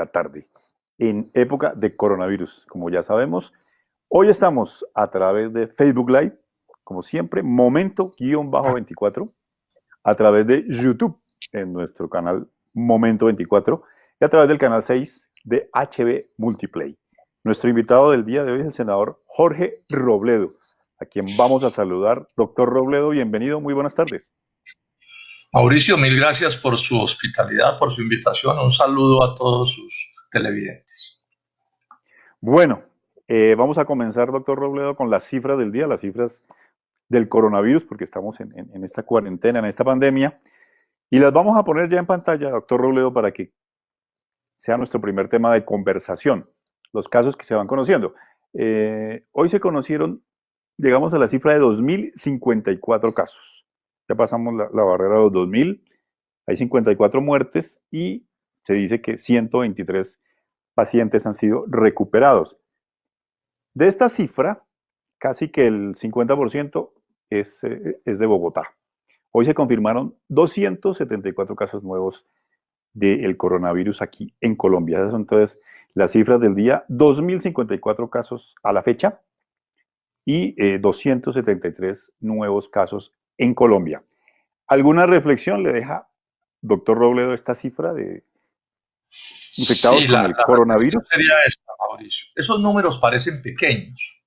la tarde, en época de coronavirus, como ya sabemos. Hoy estamos a través de Facebook Live, como siempre, momento-24, a través de YouTube, en nuestro canal Momento 24, y a través del canal 6 de HB Multiplay. Nuestro invitado del día de hoy es el senador Jorge Robledo, a quien vamos a saludar. Doctor Robledo, bienvenido, muy buenas tardes. Mauricio, mil gracias por su hospitalidad, por su invitación. Un saludo a todos sus televidentes. Bueno, vamos a comenzar, doctor Robledo, con las cifras del día, las cifras del coronavirus, porque estamos en esta cuarentena, en esta pandemia, y las vamos a poner ya en pantalla, doctor Robledo, para que sea nuestro primer tema de conversación, los casos que se van conociendo. Hoy se conocieron, llegamos a la cifra de 2.054 casos. Ya pasamos la barrera de los 2.000, hay 54 muertes y se dice que 123 pacientes han sido recuperados. De esta cifra, casi que el 50% es de Bogotá. Hoy se confirmaron 274 casos nuevos del coronavirus aquí en Colombia. Esas son entonces las cifras del día. 2.054 casos a la fecha y 273 nuevos casos en Colombia. ¿Alguna reflexión le deja, doctor Robledo, esta cifra de infectados Sí, con la el coronavirus? reflexión sería esta, Mauricio. Esos números parecen pequeños,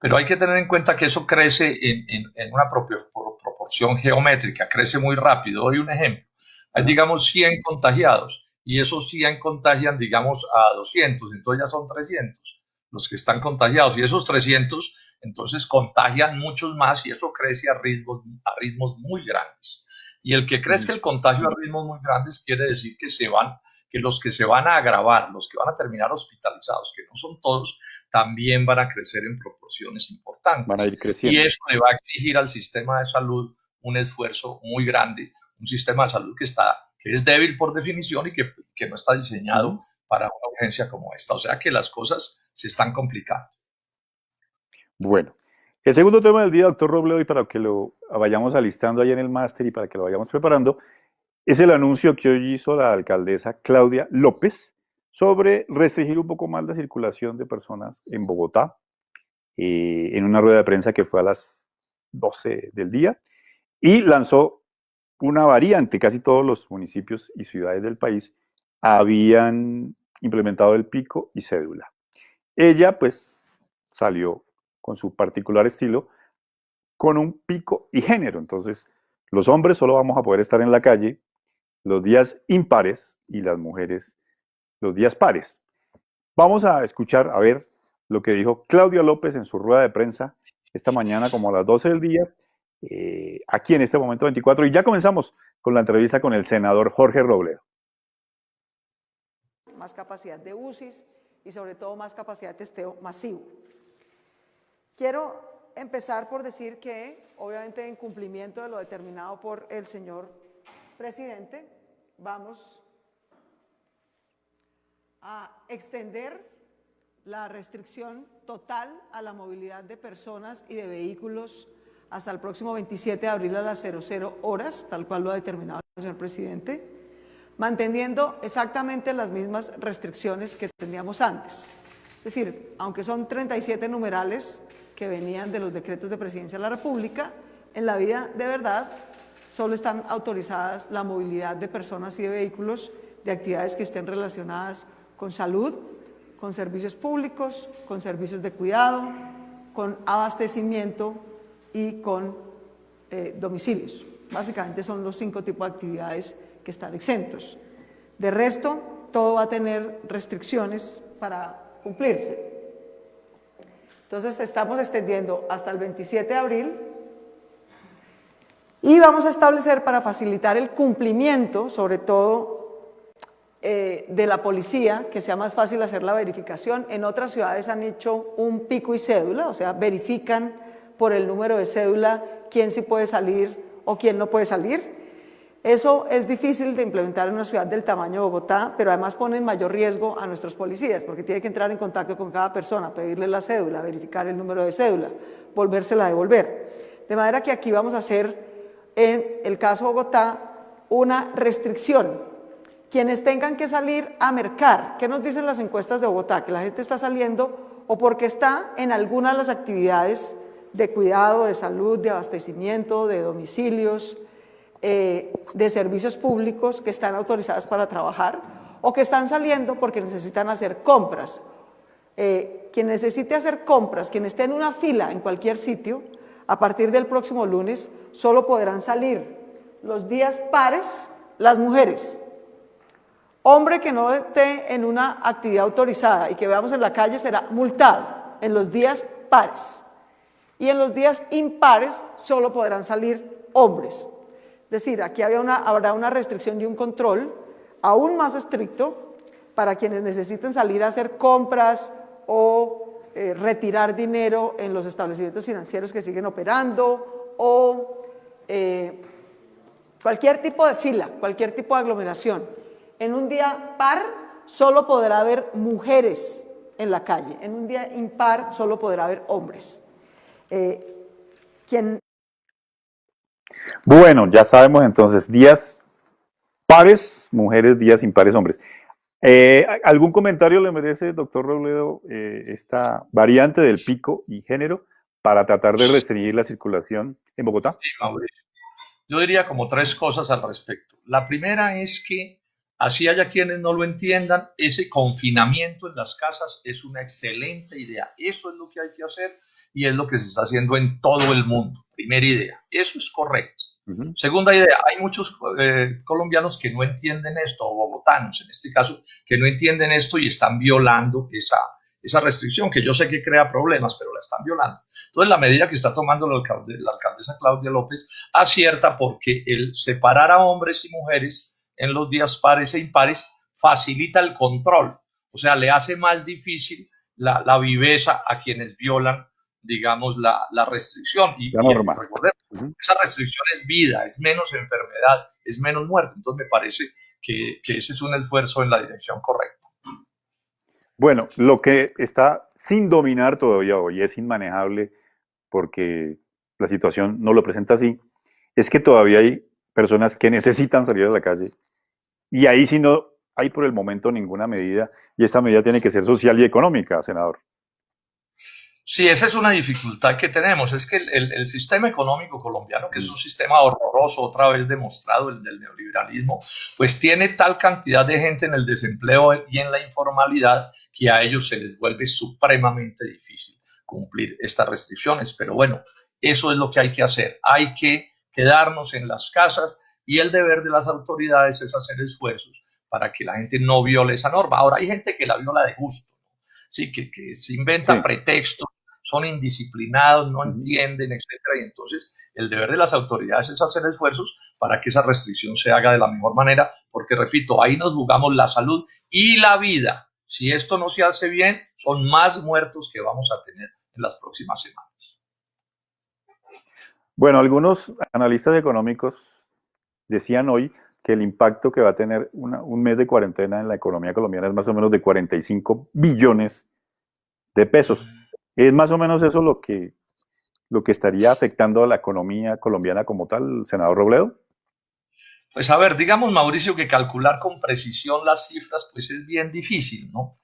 pero hay que tener en cuenta que eso crece en una proporción geométrica, crece muy rápido. Doy un ejemplo. Hay, digamos, 100 contagiados y esos 100 contagian, digamos, a 200, entonces ya son 300 los que están contagiados y esos 300 entonces contagian muchos más y eso crece a ritmos muy grandes. Y el que crezca el contagio a ritmos muy grandes quiere decir que los que se van a agravar, los que van a terminar hospitalizados, que no son todos, también van a crecer en proporciones Van a importantes. ir Y creciendo. eso le va a exigir al sistema de salud un esfuerzo muy grande, un sistema de salud que es débil por definición y que no está diseñado para una urgencia como esta. O sea que las cosas se están complicando. Bueno, el segundo tema del día, doctor Robledo, y para que lo vayamos alistando ahí en el máster y para que lo vayamos preparando, es el anuncio que hoy hizo la alcaldesa Claudia López sobre restringir un poco más la circulación de personas en Bogotá, en una rueda de prensa que fue a las 12 del día, y lanzó una variante. Casi todos los municipios y ciudades del país habían implementado el pico y cédula. Ella, pues, salió con su particular estilo, con un pico y género. Entonces, los hombres solo vamos a poder estar en la calle los días impares y las mujeres los días pares. Vamos a escuchar, a ver, lo que dijo Claudia López en su rueda de prensa esta mañana como a las 12 del día, aquí en este momento 24, y ya comenzamos con la entrevista con el senador Jorge Robledo. Más capacidad de UCIs y sobre todo más capacidad de testeo masivo. Quiero empezar por decir que, obviamente en cumplimiento de lo determinado por el señor presidente, vamos a extender la restricción total a la movilidad de personas y de vehículos hasta el próximo 27 de abril a las 00 horas, tal cual lo ha determinado el señor presidente, manteniendo exactamente las mismas restricciones que teníamos antes. Es decir, aunque son 37 numerales que venían de los decretos de Presidencia de la República, en la vida de verdad solo están autorizadas la movilidad de personas y de vehículos de actividades que estén relacionadas con salud, con servicios públicos, con servicios de cuidado, con abastecimiento y con domicilios. Básicamente son los 5 tipos de actividades que están exentos. De resto, todo va a tener restricciones para cumplirse. Entonces, estamos extendiendo hasta el 27 de abril y vamos a establecer, para facilitar el cumplimiento, sobre todo de la policía, que sea más fácil hacer la verificación. En otras ciudades han hecho un pico y cédula, o sea, verifican por el número de cédula quién sí puede salir o quién no puede salir. Eso es difícil de implementar en una ciudad del tamaño de Bogotá, pero además pone en mayor riesgo a nuestros policías, porque tiene que entrar en contacto con cada persona, pedirle la cédula, verificar el número de cédula, volvérsela a devolver. De manera que aquí vamos a hacer, en el caso de Bogotá, una restricción quienes tengan que salir a mercar. ¿Qué nos dicen las encuestas de Bogotá? Que la gente está saliendo o porque está en alguna de las actividades de cuidado, de salud, de abastecimiento, de domicilios, de servicios públicos que están autorizadas para trabajar, o que están saliendo porque necesitan hacer compras. Quien necesite hacer compras, quien esté en una fila en cualquier sitio, a partir del próximo lunes solo podrán salir los días pares las mujeres. Hombre que no esté en una actividad autorizada y que veamos en la calle será multado en los días pares. Y en los días impares solo podrán salir hombres. Es decir, aquí habrá una restricción y un control aún más estricto para quienes necesiten salir a hacer compras o retirar dinero en los establecimientos financieros que siguen operando o cualquier tipo de fila, cualquier tipo de aglomeración. En un día par solo podrá haber mujeres en la calle, en un día impar solo podrá haber hombres. Bueno, ya sabemos entonces, días pares, mujeres, días impares, hombres. ¿Algún comentario le merece, doctor Robledo, esta variante del pico y género para tratar de restringir la circulación en Bogotá? Sí, Mauricio. Yo diría como tres cosas al respecto. La primera es que, así haya quienes no lo entiendan, ese confinamiento en las casas es una excelente idea. Eso es lo que hay que hacer y es lo que se está haciendo en todo el mundo. Primera idea, eso es correcto. Segunda idea, hay muchos colombianos que no entienden esto, o bogotanos en este caso, que no entienden esto y están violando esa restricción, que yo sé que crea problemas, pero la están violando. Entonces, la medida que está tomando la alcaldesa Claudia López acierta porque el separar a hombres y mujeres en los días pares e impares facilita el control, o sea, le hace más difícil la viveza a quienes violan, digamos, la restricción. La norma. Recordemos, esa restricción es vida, es menos enfermedad, es menos muerte. Entonces, me parece que ese es un esfuerzo en la dirección correcta. Bueno, lo que está sin dominar todavía hoy es inmanejable porque la situación no lo presenta así, es que todavía hay personas que necesitan salir a la calle y ahí sí no hay por el momento ninguna medida y esta medida tiene que ser social y económica, senador. Sí, esa es una dificultad que tenemos, es que el sistema económico colombiano, que es un sistema horroroso, otra vez demostrado, el del neoliberalismo, pues tiene tal cantidad de gente en el desempleo y en la informalidad que a ellos se les vuelve supremamente difícil cumplir estas restricciones. Pero bueno, eso es lo que hay que hacer, hay que quedarnos en las casas y el deber de las autoridades es hacer esfuerzos para que la gente no viole esa norma. Ahora, hay gente que la viola de gusto, ¿sí? que se inventa pretextos, son indisciplinados, no entienden, etcétera, y entonces el deber de las autoridades es hacer esfuerzos para que esa restricción se haga de la mejor manera, porque repito, ahí nos jugamos la salud y la vida. Si esto no se hace bien, son más muertos que vamos a tener en las próximas semanas. Bueno, algunos analistas económicos decían hoy que el impacto que va a tener un mes de cuarentena en la economía colombiana es más o menos de 45 billones de pesos. ¿Es más o menos eso lo que estaría afectando a la economía colombiana como tal, senador Robledo? Pues a ver, digamos, Mauricio, que calcular con precisión las cifras pues es bien difícil, ¿no?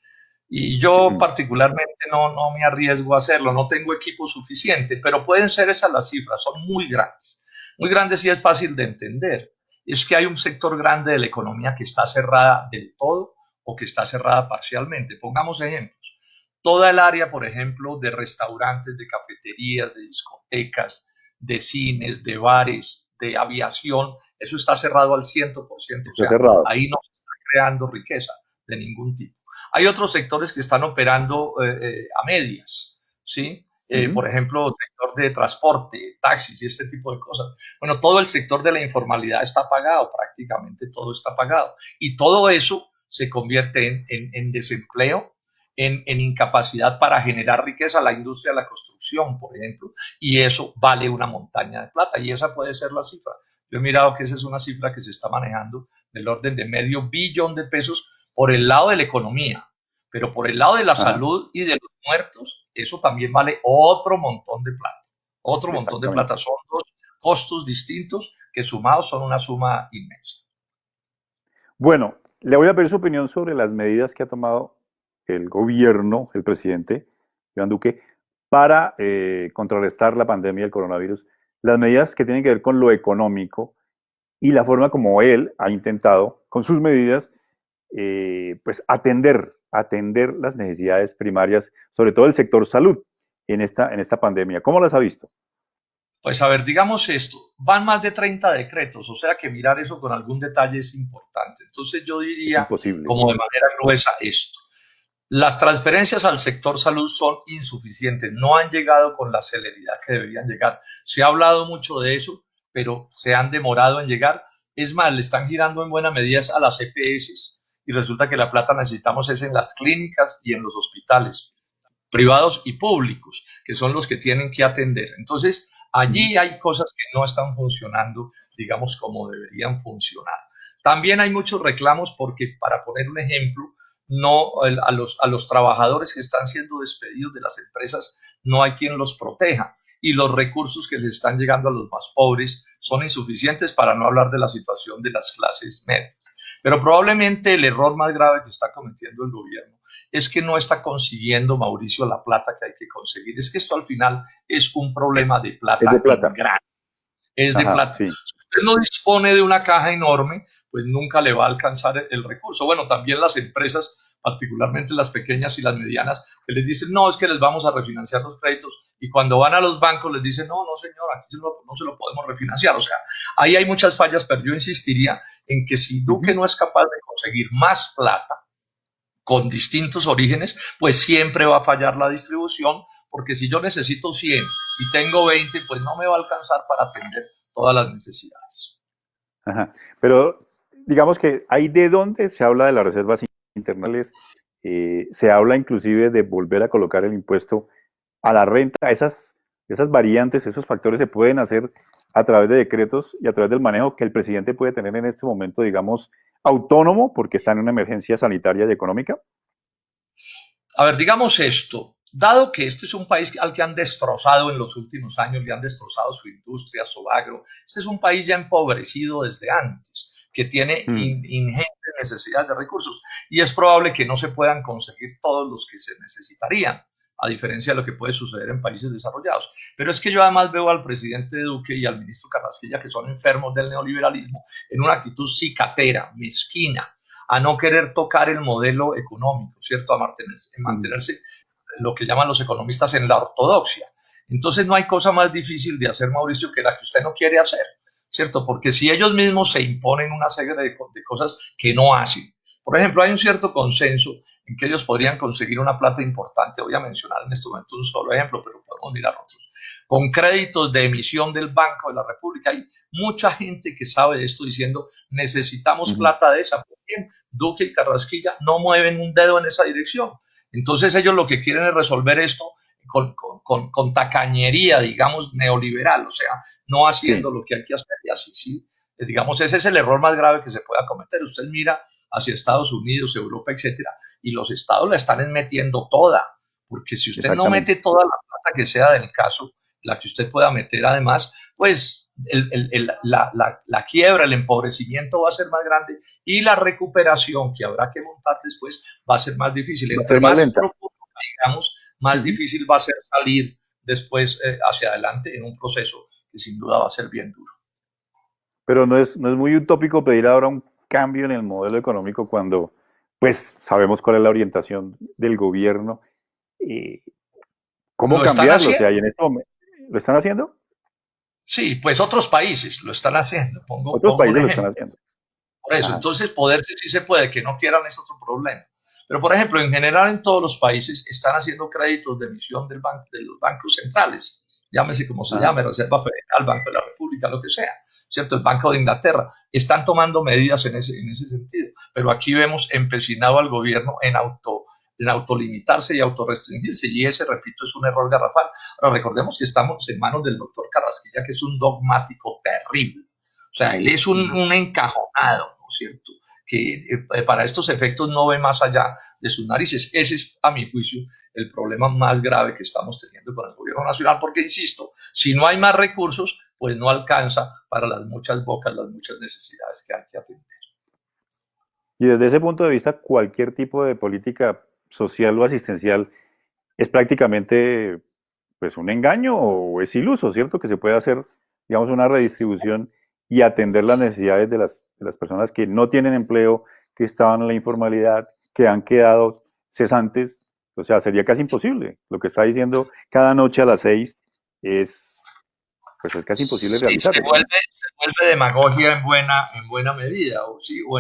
Y yo particularmente no me arriesgo a hacerlo, no tengo equipo suficiente, pero pueden ser esas las cifras, son muy grandes. Muy grandes y es fácil de entender. Es que hay un sector grande de la economía que está cerrada del todo o que está cerrada parcialmente. Pongamos ejemplos. Toda el área, por ejemplo, de restaurantes, de cafeterías, de discotecas, de cines, de bares, de aviación, eso está cerrado al 100%. O sea, ahí no se está creando riqueza de ningún tipo. Hay otros sectores que están operando a medias, ¿sí? Por ejemplo, el sector de transporte, taxis y este tipo de cosas. Bueno, todo el sector de la informalidad está pagado, prácticamente todo está pagado. Y todo eso se convierte en desempleo, en incapacidad para generar riqueza, la industria de la construcción, por ejemplo, y eso vale una montaña de plata, y esa puede ser la cifra. Yo he mirado que esa es una cifra que se está manejando del orden de $500 millón de pesos por el lado de la economía, pero por el lado de la salud y de los muertos, eso también vale otro montón de plata, otro montón de plata. Son dos costos distintos que sumados son una suma inmensa. Bueno, Le voy a pedir su opinión sobre las medidas que ha tomado el gobierno, el presidente Iván Duque, para contrarrestar la pandemia del coronavirus. Las medidas que tienen que ver con lo económico y la forma como él ha intentado, con sus medidas, pues atender las necesidades primarias, sobre todo el sector salud en esta pandemia. ¿Cómo las ha visto? Pues a ver, digamos esto, van más de 30 decretos, o sea que mirar eso con algún detalle es importante. Entonces yo Es diría, imposible. como de manera gruesa, esto. Las transferencias al sector salud son insuficientes, no han llegado con la celeridad que deberían llegar. Se ha hablado mucho de eso, pero se han demorado en llegar. Es más, le están girando en buena medida a las EPS y resulta que la plata necesitamos es en las clínicas y en los hospitales privados y públicos, que son los que tienen que atender. Entonces, allí hay cosas que no están funcionando, digamos, como deberían funcionar. También hay muchos reclamos porque, para poner un ejemplo, no a los trabajadores que están siendo despedidos de las empresas no hay quien los proteja y los recursos que les están llegando a los más pobres son insuficientes, para no hablar de la situación de las clases medias. Pero probablemente el error más grave que está cometiendo el gobierno es que no está consiguiendo, Mauricio, la plata que hay que conseguir. Es que esto al final es un problema de Es de plata en plata. grande, es de Ajá, plata. sí. Si usted no dispone de una caja enorme, pues nunca le va a alcanzar el recurso. Bueno, también las empresas, particularmente las pequeñas y las medianas, que les dicen, no, es que les vamos a refinanciar los créditos, y cuando van a los bancos les dicen, no, no señor, aquí no se lo podemos refinanciar. O sea, ahí hay muchas fallas, pero yo insistiría en que si Duque no es capaz de conseguir más plata con distintos orígenes, pues siempre va a fallar la distribución, porque si yo necesito 100 y tengo 20, pues no me va a alcanzar para atender todas las necesidades. Ajá. Pero digamos que ahí de donde se habla de las reservas internales, se habla inclusive de volver a colocar el impuesto a la renta. Esas variantes, esos factores se pueden hacer a través de decretos y a través del manejo que el presidente puede tener en este momento, digamos, autónomo, porque está en una emergencia sanitaria y económica. A ver, digamos esto, dado que este es un país al que han destrozado en los últimos años, le han destrozado su industria, su agro, este es un país ya empobrecido desde antes, que tiene ingentes necesidades de recursos, y es probable que no se puedan conseguir todos los que se necesitarían, a diferencia de lo que puede suceder en países desarrollados. Pero es que yo además veo al presidente Duque y al ministro Carrasquilla, que son enfermos del neoliberalismo, en una actitud cicatera, mezquina, a no querer tocar el modelo económico, ¿cierto? A mantenerse lo que llaman los economistas en la ortodoxia. Entonces no hay cosa más difícil de hacer, Mauricio, que la que usted no quiere hacer, ¿cierto? Porque si ellos mismos se imponen una serie de cosas que no hacen. Por ejemplo, hay un cierto consenso en que ellos podrían conseguir una plata importante. Voy a mencionar en este momento un solo ejemplo, pero podemos mirar otros. Con créditos de emisión del Banco de la República. Hay mucha gente que sabe de esto diciendo, necesitamos plata de esa. Bien, Duque y Carrasquilla no mueven un dedo en esa dirección. Entonces ellos lo que quieren es resolver esto con tacañería, digamos, neoliberal, o sea, no haciendo lo que hay que hacer y así, sí. Digamos, ese es el error más grave que se pueda cometer. Usted mira hacia Estados Unidos, Europa, etcétera, y los estados la están metiendo toda, porque si usted no mete toda la plata que sea del caso, la que usted pueda meter además, pues la quiebra, el empobrecimiento va a ser más grande y la recuperación que habrá que montar después va a ser más difícil. Entre más profundo caigamos, más difícil va a ser salir después hacia adelante en un proceso que sin duda va a ser bien duro. Pero no es muy utópico pedir ahora un cambio en el modelo económico cuando, pues, sabemos cuál es la orientación del gobierno. ¿Cómo cambiarlo? O sea, y en este momento, ¿lo están haciendo? Sí, pues otros países lo están haciendo. Otros Pongo un países lo ejemplo. están haciendo. Por eso, entonces poderse sí se puede, que no quieran es otro problema. Pero, por ejemplo, en general en todos los países están haciendo créditos de emisión de los bancos centrales, llámese como se llame, Reserva Federal, Banco de la República, lo que sea, ¿cierto? El Banco de Inglaterra. Están tomando medidas en ese sentido. Pero aquí vemos empecinado al gobierno en autolimitarse y autorrestringirse, y ese, repito, es un error garrafal. Ahora, recordemos que estamos en manos del doctor Carrasquilla, que es un dogmático terrible. O sea, él es un encajonado, ¿no es cierto?, que para estos efectos no ve más allá de sus narices. Ese es, a mi juicio, el problema más grave que estamos teniendo con el gobierno nacional, porque, insisto, si no hay más recursos, pues no alcanza para las muchas bocas, las muchas necesidades que hay que atender. Y desde ese punto de vista, cualquier tipo de política social o asistencial es prácticamente pues un engaño o es iluso, ¿cierto? Que se puede hacer, digamos, una redistribución y atender las necesidades de las personas que no tienen empleo, que estaban en la informalidad, que han quedado cesantes. O sea, sería casi imposible. Lo que está diciendo cada noche a las 6 es, pues es casi imposible Sí, realizarlo, ¿no? se vuelve demagogia en buena medida, o, sí, o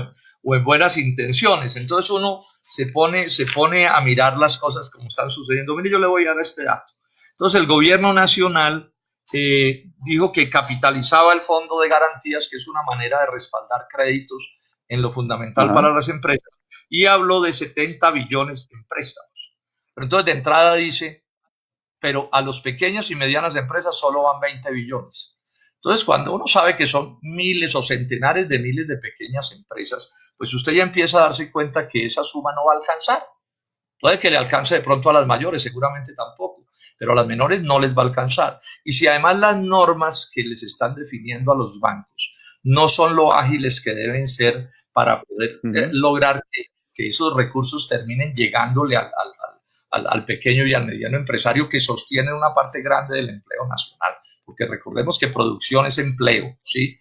en buenas intenciones. Entonces uno se pone a mirar las cosas como están sucediendo. Mire, yo le voy a dar este dato. Entonces el gobierno nacional dijo que capitalizaba el fondo de garantías, que es una manera de respaldar créditos en lo fundamental Ajá. para las empresas, y habló de 70 billones en préstamos. Pero entonces de entrada dice, pero a los pequeños y medianas empresas solo van 20 billones. Entonces, cuando uno sabe que son miles o centenares de miles de pequeñas empresas, pues usted ya empieza a darse cuenta que esa suma no va a alcanzar. Puede que le alcance de pronto a las mayores, seguramente tampoco, pero a las menores no les va a alcanzar. Y si además las normas que les están definiendo a los bancos no son lo ágiles que deben ser para poder Ujú. lograr que esos recursos terminen llegándole al pequeño y al mediano empresario que sostiene una parte grande del empleo nacional, porque recordemos que producción es empleo, ¿sí?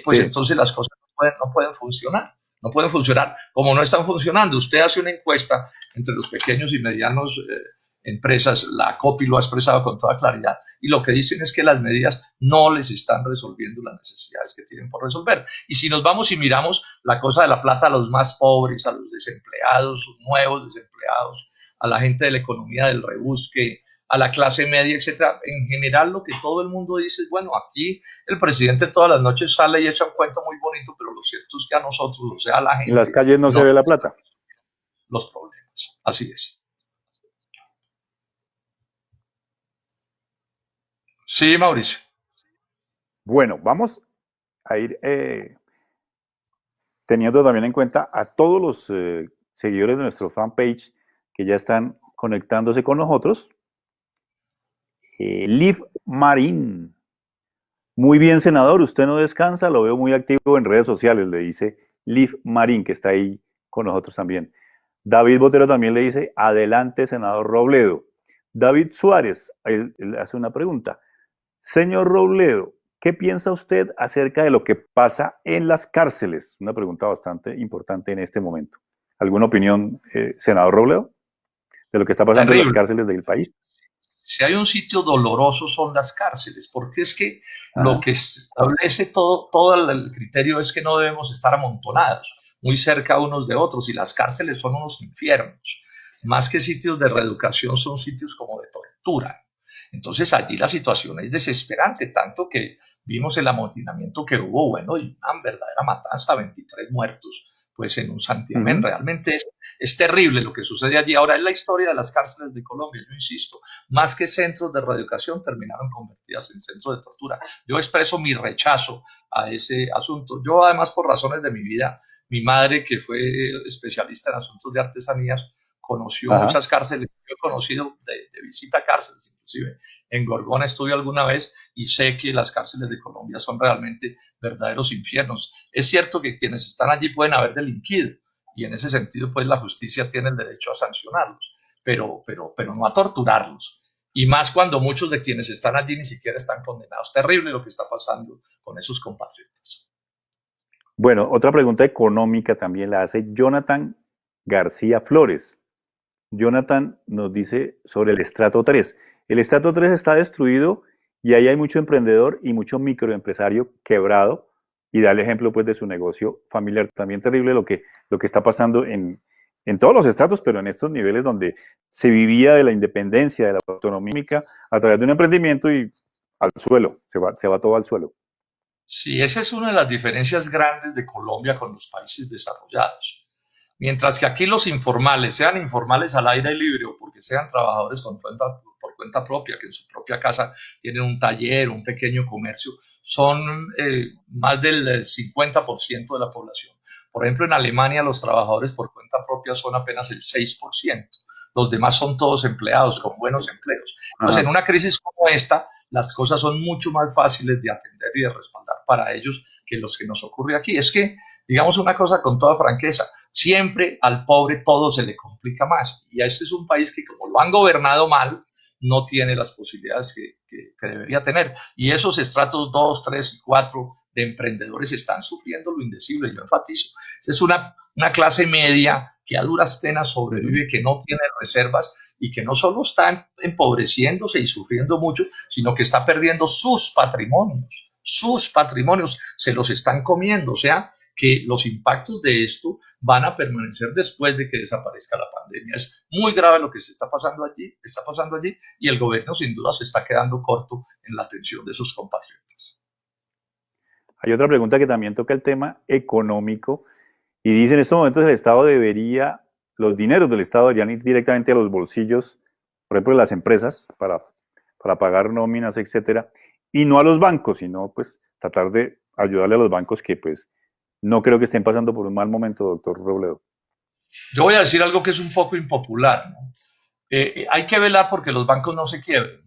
Pues Sí. entonces las cosas no pueden funcionar, no pueden funcionar como no están funcionando. Usted hace una encuesta entre los pequeños y medianos empresas, la COPI lo ha expresado con toda claridad, y lo que dicen es que las medidas no les están resolviendo las necesidades que tienen por resolver. Y si nos vamos y miramos la cosa de la plata a los más pobres, a los desempleados, nuevos desempleados, a la gente de la economía del rebusque, a la clase media, etcétera. En general, lo que todo el mundo dice es, bueno, aquí el presidente todas las noches sale y echa un cuento muy bonito, pero lo cierto es que a nosotros, o sea, a la En las gente, calles no se no ve nos la están plata. resolviendo los problemas. Así es. Sí, Mauricio. Bueno, vamos a ir teniendo también en cuenta a todos los seguidores de nuestro fanpage que ya están conectándose con nosotros. Liv Marín. Muy bien, senador, usted no descansa, lo veo muy activo en redes sociales, le dice Liv Marín, que está ahí con nosotros también. David Botero también le dice, adelante, senador Robledo. David Suárez, él hace una pregunta. Señor Robledo, ¿qué piensa usted acerca de lo que pasa en las cárceles? Una pregunta bastante importante en este momento. ¿Alguna opinión, senador Robledo, de lo que está pasando en las Terrible. cárceles del país? Si hay un sitio doloroso son las cárceles, porque es que lo Ajá. que establece todo el criterio es que no debemos estar amontonados, muy cerca unos de otros, y las cárceles son unos infiernos. Más que sitios de reeducación, son sitios como de tortura. Entonces allí la situación es desesperante, tanto que vimos el amotinamiento que hubo, bueno, y una verdadera matanza, 23 muertos, pues en un santiamén. Uh-huh. Realmente es terrible lo que sucede allí. Ahora, es la historia de las cárceles de Colombia, yo insisto, más que centros de reeducación, terminaron convertidas en centros de tortura. Yo expreso mi rechazo a ese asunto. Yo, además, por razones de mi vida, mi madre, que fue especialista en asuntos de artesanías, conoció Ajá. muchas cárceles. Yo he conocido de visita cárceles, inclusive en Gorgona estuve alguna vez, y sé que las cárceles de Colombia son realmente verdaderos infiernos. Es cierto que quienes están allí pueden haber delinquido, y en ese sentido, pues la justicia tiene el derecho a sancionarlos, pero no a torturarlos. Y más cuando muchos de quienes están allí ni siquiera están condenados. Terrible lo que está pasando con esos compatriotas. Bueno, otra pregunta económica también la hace Jonathan García Flores. Jonathan nos dice sobre el estrato 3. El estrato 3 está destruido y ahí hay mucho emprendedor y mucho microempresario quebrado y da el ejemplo pues de su negocio familiar. También terrible lo que está pasando en todos los estratos, pero en estos niveles donde se vivía de la independencia, de la autonomía a través de un emprendimiento y al suelo, se va todo al suelo. Sí, esa es una de las diferencias grandes de Colombia con los países desarrollados. Mientras que aquí los informales, sean informales al aire libre o porque sean trabajadores por cuenta propia, que en su propia casa tienen un taller, un pequeño comercio, son más del 50% de la población. Por ejemplo, en Alemania los trabajadores por cuenta propia son apenas el 6%. los demás son todos empleados con buenos empleos. Entonces, en Ajá. una crisis como esta, las cosas son mucho más fáciles de atender y de respaldar para ellos que los que nos ocurre aquí. Es que, digamos una cosa con toda franqueza, siempre al pobre todo se le complica más. Y este es un país que, como lo han gobernado mal, no tiene las posibilidades que debería tener. Y esos estratos 2, 3 y 4 de emprendedores están sufriendo lo indecible, yo enfatizo. Es una clase media que a duras penas sobrevive, que no tiene reservas y que no solo está empobreciéndose y sufriendo mucho, sino que está perdiendo sus patrimonios se los están comiendo, o sea, que los impactos de esto van a permanecer después de que desaparezca la pandemia. Es muy grave lo que se está pasando allí y el gobierno sin duda se está quedando corto en la atención de sus compatriotas. Hay otra pregunta que también toca el tema económico y dice en estos momentos el Estado debería, los dineros del Estado deberían ir directamente a los bolsillos, por ejemplo, de las empresas para pagar nóminas, etcétera, y no a los bancos, sino pues tratar de ayudarle a los bancos que pues no creo que estén pasando por un mal momento, doctor Robledo. Yo voy a decir algo que es un poco impopular, ¿no? Hay que velar porque los bancos no se quiebren.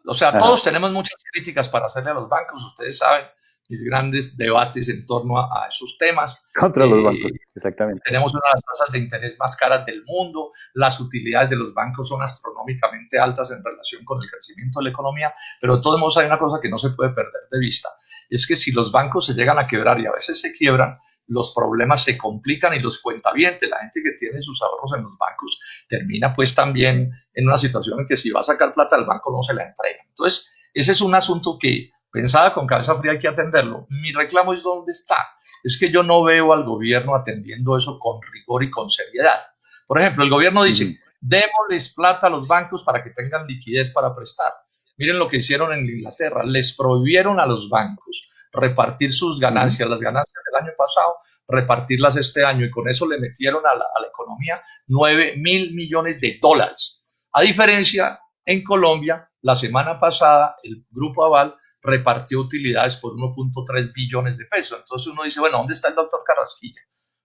O sea, Ajá. todos tenemos muchas críticas para hacerle a los bancos, ustedes saben, mis grandes debates en torno a esos temas. Contra los bancos, exactamente. Tenemos una de las tasas de interés más caras del mundo, las utilidades de los bancos son astronómicamente altas en relación con el crecimiento de la economía, pero de todos modos hay una cosa que no se puede perder de vista, es que si los bancos se llegan a quebrar y a veces se quiebran, los problemas se complican y los cuentavientes, la gente que tiene sus ahorros en los bancos, termina pues también en una situación en que si va a sacar plata del banco no se la entrega. Entonces, ese es un asunto que pensada con cabeza fría hay que atenderlo. Mi reclamo es dónde está. Es que yo no veo al gobierno atendiendo eso con rigor y con seriedad. Por ejemplo, el gobierno dice, démosles plata a los bancos para que tengan liquidez para prestar. Miren lo que hicieron en Inglaterra, les prohibieron a los bancos repartir sus ganancias, las ganancias del año pasado, repartirlas este año y con eso le metieron a la economía 9.000 millones de dólares. A diferencia, en Colombia, la semana pasada, el Grupo Aval repartió utilidades por 1.3 billones de pesos. Entonces uno dice, bueno, ¿dónde está el doctor Carrasquilla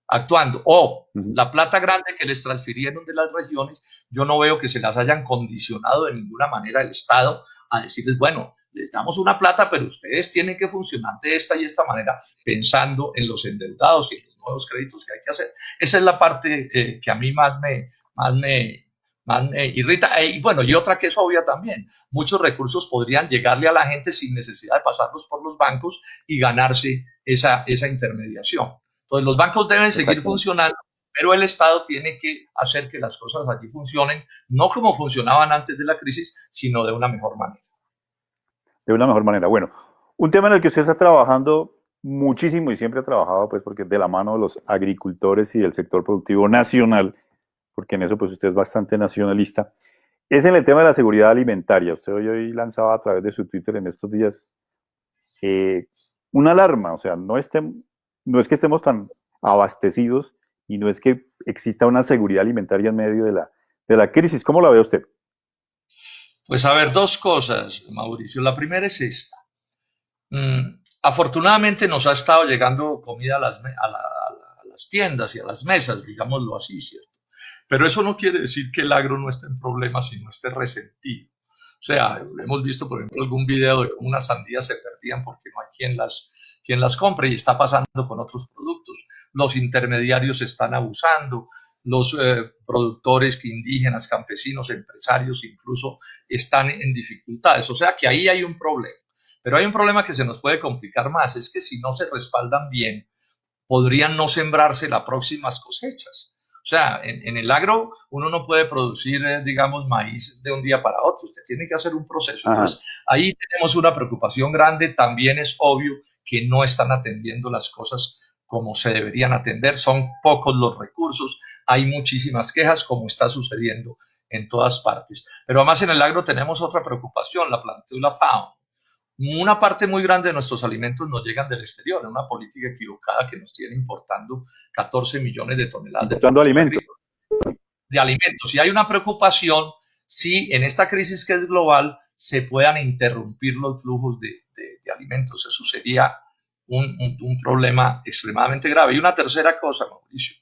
actuando? O la plata grande que les transfirieron de las regiones, yo no veo que se las hayan condicionado de ninguna manera el Estado a decirles, bueno, les damos una plata, pero ustedes tienen que funcionar de esta y esta manera, pensando en los endeudados y en los nuevos créditos que hay que hacer. Esa es la parte que a mí más me irrita. Y bueno, y otra que es obvia también, muchos recursos podrían llegarle a la gente sin necesidad de pasarlos por los bancos y ganarse esa intermediación. Entonces los bancos deben seguir funcionando, pero el Estado tiene que hacer que las cosas allí funcionen, no como funcionaban antes de la crisis, sino de una mejor manera. De una mejor manera. Bueno, un tema en el que usted está trabajando muchísimo y siempre ha trabajado, pues porque es de la mano de los agricultores y del sector productivo nacional, porque en eso pues usted es bastante nacionalista, es en el tema de la seguridad alimentaria. Usted hoy lanzaba a través de su Twitter en estos días una alarma, o sea, no es que estemos tan abastecidos y no es que exista una seguridad alimentaria en medio de la crisis. ¿Cómo la ve usted? Pues a ver, dos cosas, Mauricio. La primera es esta. Afortunadamente nos ha estado llegando comida a las tiendas y a las mesas, digámoslo así, ¿cierto? Pero eso no quiere decir que el agro no esté en problemas, sino esté resentido. O sea, hemos visto, por ejemplo, algún video de cómo unas sandías se perdían porque no hay quien las compre y está pasando con otros productos. Los intermediarios están abusando, los productores indígenas, campesinos, empresarios incluso están en dificultades. O sea que ahí hay un problema. Pero hay un problema que se nos puede complicar más, es que si no se respaldan bien, podrían no sembrarse las próximas cosechas. O sea, en el agro uno no puede producir, digamos, maíz de un día para otro, usted tiene que hacer un proceso. Entonces, ahí tenemos una preocupación grande, también es obvio que no están atendiendo las cosas como se deberían atender, son pocos los recursos, hay muchísimas quejas como está sucediendo en todas partes. Pero además en el agro tenemos otra preocupación, la planteo y la FAO. Una parte muy grande de nuestros alimentos nos llegan del exterior, una política equivocada que nos tiene importando 14 millones de toneladas de productos agrícolas, de alimentos. Y hay una preocupación si en esta crisis que es global se puedan interrumpir los flujos de alimentos. Eso sería un problema extremadamente grave. Y una tercera cosa, Mauricio,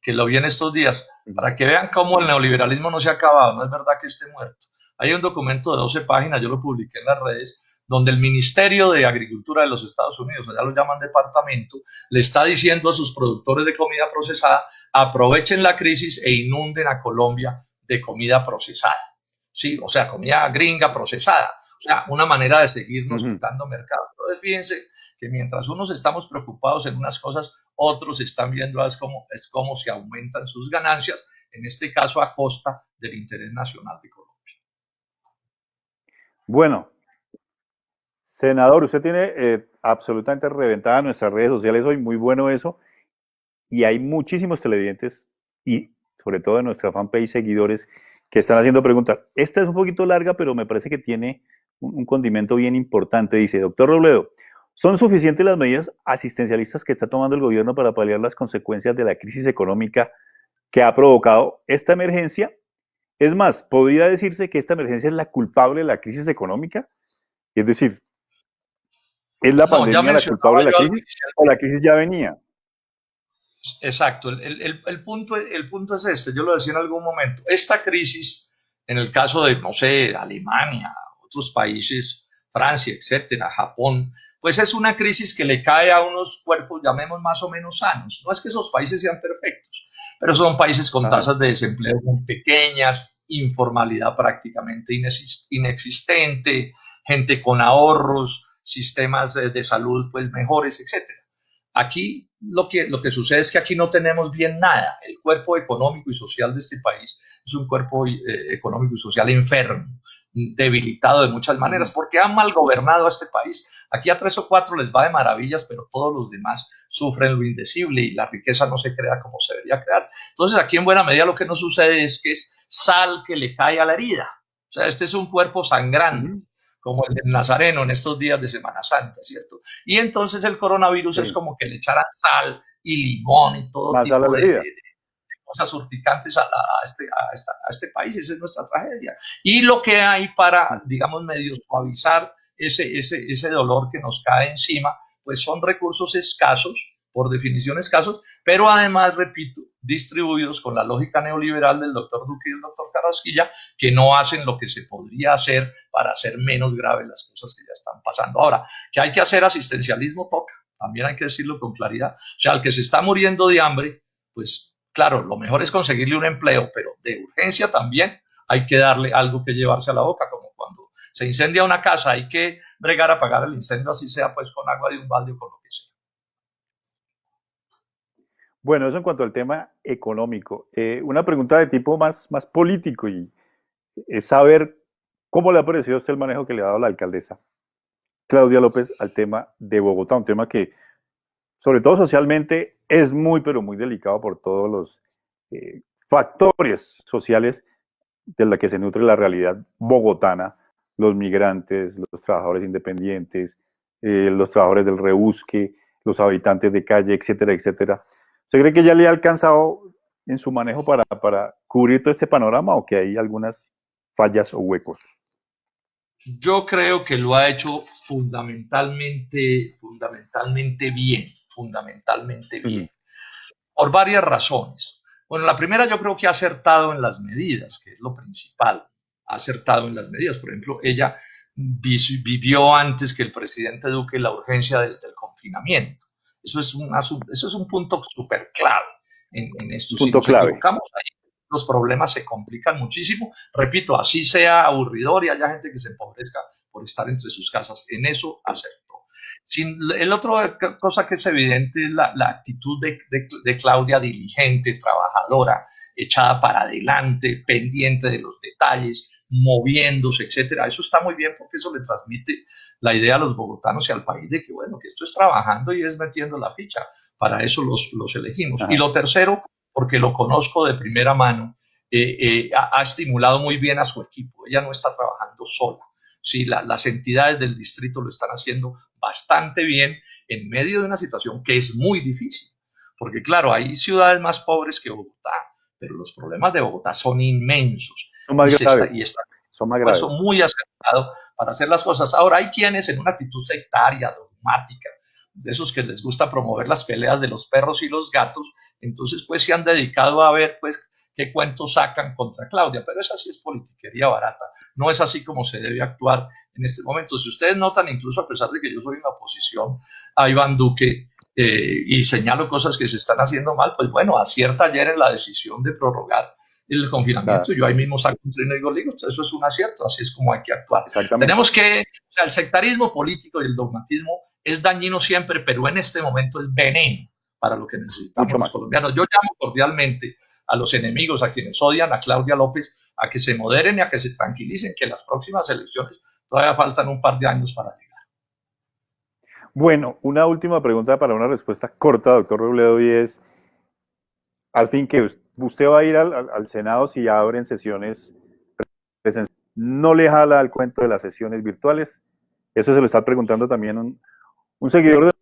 que lo vi en estos días, para que vean cómo el neoliberalismo no se ha acabado, no es verdad que esté muerto. Hay un documento de 12 páginas, yo lo publiqué en las redes, donde el Ministerio de Agricultura de los Estados Unidos, allá lo llaman departamento, le está diciendo a sus productores de comida procesada, aprovechen la crisis e inunden a Colombia de comida procesada. Sí, o sea, comida gringa procesada. O sea, una manera de seguirnos quitando mercado. Entonces, fíjense que mientras unos estamos preocupados en unas cosas, otros están viendo es como se aumentan sus ganancias, en este caso a costa del interés nacional de Colombia. Bueno, senador, usted tiene absolutamente reventada nuestras redes sociales hoy, muy bueno eso, y hay muchísimos televidentes y sobre todo de nuestra fanpage seguidores que están haciendo preguntas. Esta es un poquito larga, pero me parece que tiene un condimento bien importante. Dice, doctor Robledo, ¿son suficientes las medidas asistencialistas que está tomando el gobierno para paliar las consecuencias de la crisis económica que ha provocado esta emergencia? Es más, ¿podría decirse que esta emergencia es la culpable de la crisis económica? Es decir, ¿es la No, ya pandemia la culpable mencionaba de la yo algo crisis o la crisis ya venía? exacto, el punto es este, yo lo decía en algún momento, esta crisis, en el caso de, no sé, Alemania, otros países, Francia, etcétera, Japón, pues es una crisis que le cae a unos cuerpos, llamemos más o menos sanos. No es que esos países sean perfectos, pero son países con tasas de desempleo muy pequeñas, informalidad prácticamente inexistente, gente con ahorros, sistemas de salud pues mejores, etcétera. Aquí lo que sucede es que aquí no tenemos bien nada. El cuerpo económico y social de este país es un cuerpo económico y social enfermo, debilitado de muchas maneras, porque han mal gobernado a este país. Aquí a 3 o 4 les va de maravillas, pero todos los demás sufren lo indecible y la riqueza no se crea como se debería crear. Entonces aquí en buena medida lo que nos sucede es que es sal que le cae a la herida. O sea, este es un cuerpo sangrante, como el del Nazareno en estos días de Semana Santa, ¿cierto? Y entonces el coronavirus es como que le echaran sal y limón y todo Más a la tipo herida. de cosas urticantes a este país. Esa es nuestra tragedia. Y lo que hay para, digamos, medio suavizar ese dolor que nos cae encima, pues son recursos escasos, por definición escasos, pero además, repito, distribuidos con la lógica neoliberal del doctor Duque y el doctor Carrasquilla, que no hacen lo que se podría hacer para hacer menos graves las cosas que ya están pasando. Ahora, que hay que hacer asistencialismo, toca, también hay que decirlo con claridad. O sea, al que se está muriendo de hambre, pues claro, lo mejor es conseguirle un empleo, pero de urgencia también hay que darle algo que llevarse a la boca, como cuando se incendia una casa, hay que bregar a apagar el incendio, así sea pues con agua de un balde o con lo que sea. Bueno, eso en cuanto al tema económico. Una pregunta de tipo más político y es saber cómo le ha parecido a usted el manejo que le ha dado la alcaldesa Claudia López al tema de Bogotá, un tema que sobre todo socialmente es muy, pero muy delicado por todos los factores sociales de la que se nutre la realidad bogotana, los migrantes, los trabajadores independientes, los trabajadores del rebusque, los habitantes de calle, etcétera, etcétera. ¿Usted cree que ya le ha alcanzado en su manejo para cubrir todo este panorama o que hay algunas fallas o huecos? Yo creo que lo ha hecho fundamentalmente bien, fundamentalmente bien, por varias razones. Bueno, la primera yo creo que ha acertado en las medidas, que es lo principal. Ha acertado en las medidas. Por ejemplo, ella vivió antes que el presidente Duque la urgencia del confinamiento. Eso es un punto súper clave en esto. Si Punto nos clave. equivocamos ahí, los problemas se complican muchísimo. Repito, así sea aburridor y haya gente que se empobrezca por estar entre sus casas. En eso acertó. El otro cosa que es evidente es la actitud de Claudia, diligente, trabajadora, echada para adelante, pendiente de los detalles, moviéndose, etcétera. Eso está muy bien porque eso le transmite la idea a los bogotanos y al país de que, bueno, que esto es trabajando y es metiendo la ficha. Para eso los elegimos. Ajá. Y lo tercero, porque lo conozco de primera mano, ha estimulado muy bien a su equipo. Ella no está trabajando sola. Sí, las entidades del distrito lo están haciendo bastante bien en medio de una situación que es muy difícil. Porque claro, hay ciudades más pobres que Bogotá, pero los problemas de Bogotá son inmensos. Son más graves. Y está Son más graves. muy acertado para hacer las cosas. Ahora, hay quienes en una actitud sectaria, dogmática, de esos que les gusta promover las peleas de los perros y los gatos, entonces pues se han dedicado a ver pues qué cuentos sacan contra Claudia, pero esa sí es politiquería barata, no es así como se debe actuar en este momento. Si ustedes notan, incluso a pesar de que yo soy una oposición a Iván Duque, y señalo cosas que se están haciendo mal, pues bueno, acierta ayer en la decisión de prorrogar el confinamiento. Claro. Yo ahí mismo saco un trino y digo, eso es un acierto, así es como hay que actuar. Exactamente. Tenemos que, o sea, el sectarismo político y el dogmatismo es dañino siempre, pero en este momento es veneno para lo que necesitamos Mucho los más. colombianos. Yo llamo cordialmente a los enemigos, a quienes odian a Claudia López, a que se moderen y a que se tranquilicen, que las próximas elecciones todavía faltan un par de años para llegar. Bueno, una última pregunta para una respuesta corta, doctor Robledo, y es, al fin, que usted va a ir al Senado si abren sesiones presenciales. ¿No le jala al cuento de las sesiones virtuales? Eso se lo está preguntando también un seguidor de...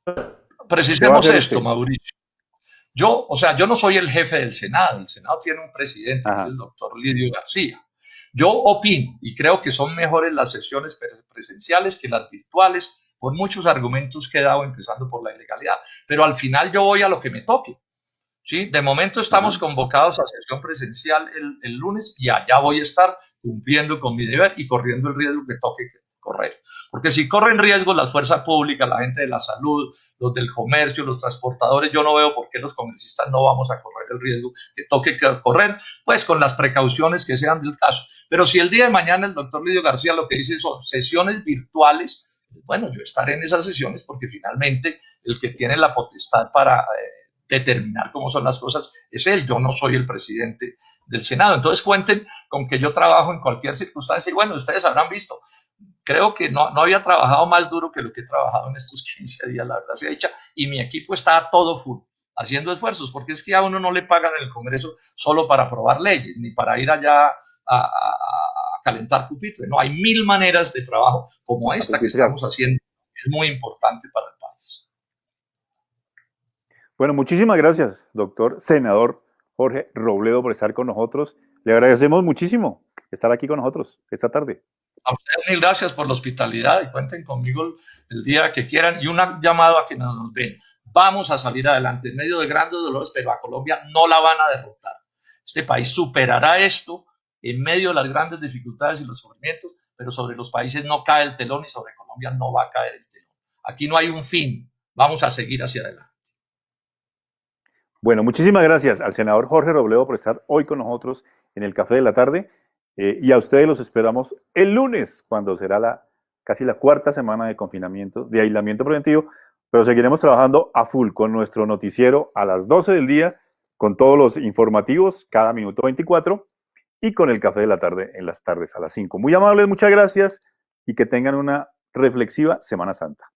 ¿Qué va a Precisemos hacer esto, usted? Mauricio. Yo, o sea, yo no soy el jefe del Senado. El Senado tiene un presidente, que es Ajá. el doctor Lidio García. Yo opino y creo que son mejores las sesiones presenciales que las virtuales, por muchos argumentos que he dado, empezando por la ilegalidad. Pero al final yo voy a lo que me toque. ¿Sí? De momento estamos Ajá. convocados a sesión presencial el lunes y allá voy a estar cumpliendo con mi deber y corriendo el riesgo que toque correr. Porque si corren riesgo las fuerzas públicas, la gente de la salud, los del comercio, los transportadores, yo no veo por qué los congresistas no vamos a correr el riesgo que toque correr, pues con las precauciones que sean del caso. Pero si el día de mañana el doctor Lidio García lo que dice son sesiones virtuales, bueno, yo estaré en esas sesiones porque finalmente el que tiene la potestad para determinar cómo son las cosas es él. Yo no soy el presidente del Senado. Entonces cuenten con que yo trabajo en cualquier circunstancia y bueno, ustedes habrán visto. Creo que no había trabajado más duro que lo que he trabajado en estos 15 días, la verdad sea dicha, y mi equipo está a todo full, haciendo esfuerzos, porque es que a uno no le pagan en el Congreso solo para aprobar leyes, ni para ir allá a calentar pupitre. No, hay mil maneras de trabajo como esta que estamos haciendo. Es muy importante para el país. Bueno, muchísimas gracias, doctor senador Jorge Robledo, por estar con nosotros. Le agradecemos muchísimo estar aquí con nosotros esta tarde. A ustedes mil gracias por la hospitalidad y cuenten conmigo el día que quieran. Y un llamado a quienes nos ven. Vamos a salir adelante en medio de grandes dolores, pero a Colombia no la van a derrotar. Este país superará esto en medio de las grandes dificultades y los sufrimientos, pero sobre los países no cae el telón y sobre Colombia no va a caer el telón. Aquí no hay un fin. Vamos a seguir hacia adelante. Bueno, muchísimas gracias al senador Jorge Robledo por estar hoy con nosotros en el Café de la Tarde. Y a ustedes los esperamos el lunes, cuando será casi la cuarta semana de confinamiento, de aislamiento preventivo, pero seguiremos trabajando a full con nuestro noticiero a las 12 del día, con todos los informativos, cada minuto 24, y con el Café de la Tarde en las tardes a las 5. Muy amables, muchas gracias, y que tengan una reflexiva Semana Santa.